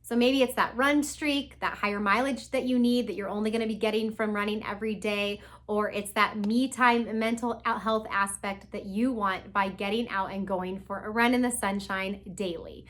So maybe it's that run streak, that higher mileage that you need that you're only going to be getting from running every day, or it's that me time and mental health aspect that you want by getting out and going for a run in the sunshine daily.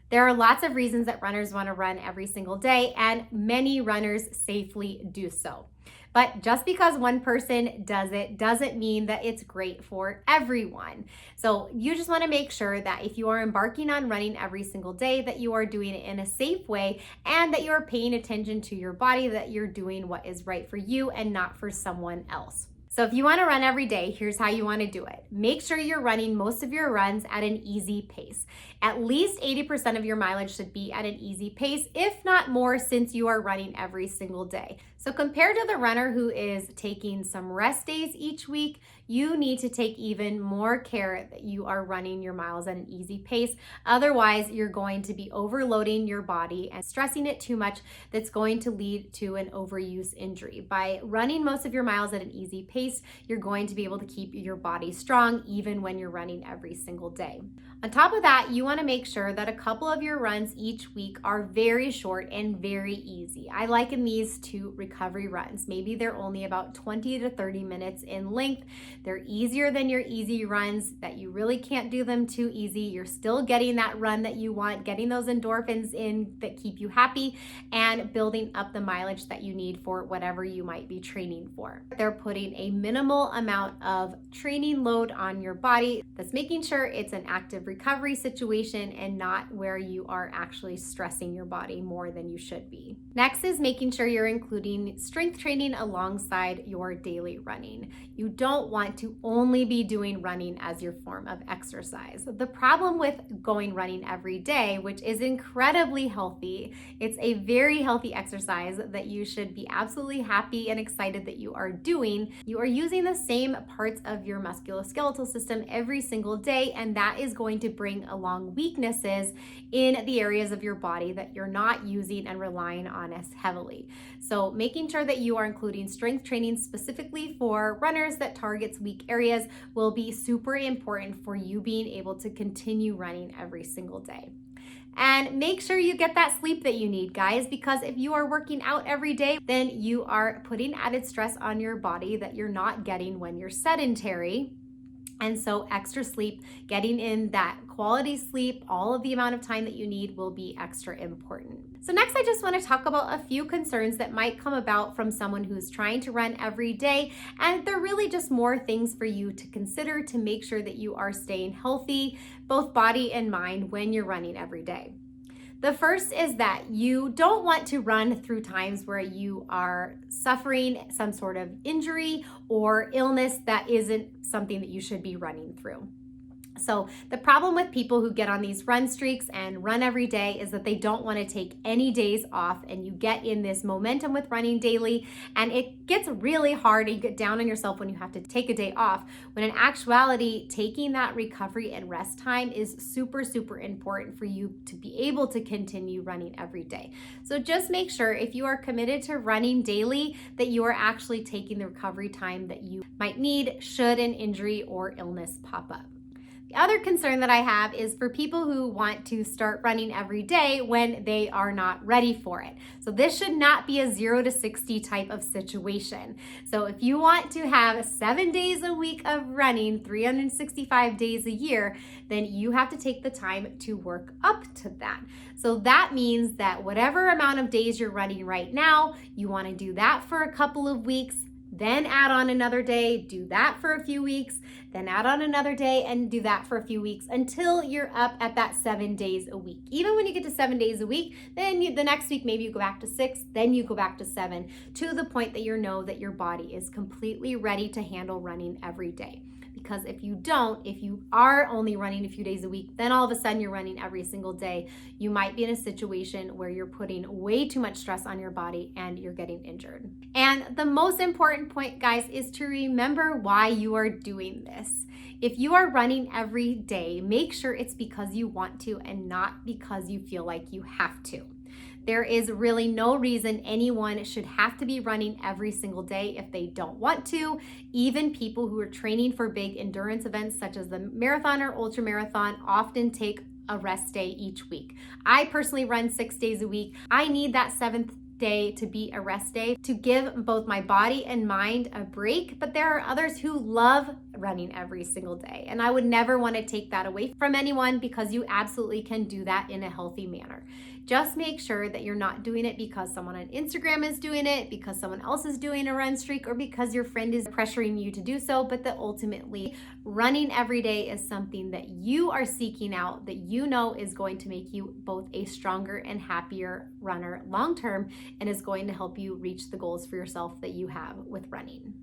There are lots of reasons that runners want to run every single day, and many runners safely do so. But just because one person does it doesn't mean that it's great for everyone. So you just want to make sure that if you are embarking on running every single day, that you are doing it in a safe way and that you are paying attention to your body, that you're doing what is right for you and not for someone else. So if you want to run every day, here's how you want to do it. Make sure you're running most of your runs at an easy pace. At least 80% of your mileage should be at an easy pace, if not more, since you are running every single day. So compared to the runner who is taking some rest days each week, you need to take even more care that you are running your miles at an easy pace. Otherwise, you're going to be overloading your body and stressing it too much. That's going to lead to an overuse injury. By running most of your miles at an easy pace, you're going to be able to keep your body strong even when you're running every single day. On top of that, you want to make sure that a couple of your runs each week are very short and very easy. I liken these to recovery runs. Maybe they're only about 20 to 30 minutes in length. They're easier than your easy runs that you really can't do them too easy. You're still getting that run that you want, getting those endorphins in that keep you happy, and building up the mileage that you need for whatever you might be training for. They're putting a minimal amount of training load on your body that's making sure it's an active recovery situation and not where you are actually stressing your body more than you should be. Next is making sure you're including strength training alongside your daily running. You don't want to only be doing running as your form of exercise. The problem with going running every day, which is incredibly healthy, it's a very healthy exercise that you should be absolutely happy and excited that you are doing. You are using the same parts of your musculoskeletal system every single day, and that is going to bring along weaknesses in the areas of your body that you're not using and relying on as heavily. So making sure that you are including strength training specifically for runners that targets weak areas will be super important for you being able to continue running every single day. And make sure you get that sleep that you need, guys, because if you are working out every day, then you are putting added stress on your body that you're not getting when you're sedentary. And so extra sleep, getting in that quality sleep, all of the amount of time that you need will be extra important. So next, I just want to talk about a few concerns that might come about from someone who's trying to run every day. And they're really just more things for you to consider to make sure that you are staying healthy, both body and mind, when you're running every day. The first is that you don't want to run through times where you are suffering some sort of injury or illness that isn't something that you should be running through. So the problem with people who get on these run streaks and run every day is that they don't want to take any days off, and you get in this momentum with running daily, and it gets really hard and you get down on yourself when you have to take a day off, when in actuality, taking that recovery and rest time is super, super important for you to be able to continue running every day. So just make sure if you are committed to running daily that you are actually taking the recovery time that you might need should an injury or illness pop up. The other concern that I have is for people who want to start running every day when they are not ready for it. So this should not be a 0 to 60 type of situation. So if you want to have 7 days a week of running, 365 days a year, then you have to take the time to work up to that. So that means that whatever amount of days you're running right now, you want to do that for a couple of weeks, then add on another day, do that for a few weeks, then add on another day and do that for a few weeks until you're up at that 7 days a week. Even when you get to 7 days a week, then the next week maybe you go back to 6, then you go back to 7, to the point that you know that your body is completely ready to handle running every day. Because if you don't, if you are only running a few days a week, then all of a sudden you're running every single day, you might be in a situation where you're putting way too much stress on your body and you're getting injured. And the most important point, guys, is to remember why you are doing this. If you are running every day, make sure it's because you want to and not because you feel like you have to. There is really no reason anyone should have to be running every single day if they don't want to. Even people who are training for big endurance events such as the marathon or ultra marathon often take a rest day each week. I personally run 6 days a week. I need that seventh day to be a rest day to give both my body and mind a break, but there are others who love running every single day, and I would never want to take that away from anyone because you absolutely can do that in a healthy manner. Just make sure that you're not doing it because someone on Instagram is doing it, because someone else is doing a run streak, or because your friend is pressuring you to do so, but that ultimately running every day is something that you are seeking out, that you know is going to make you both a stronger and happier runner long term, and is going to help you reach the goals for yourself that you have with running.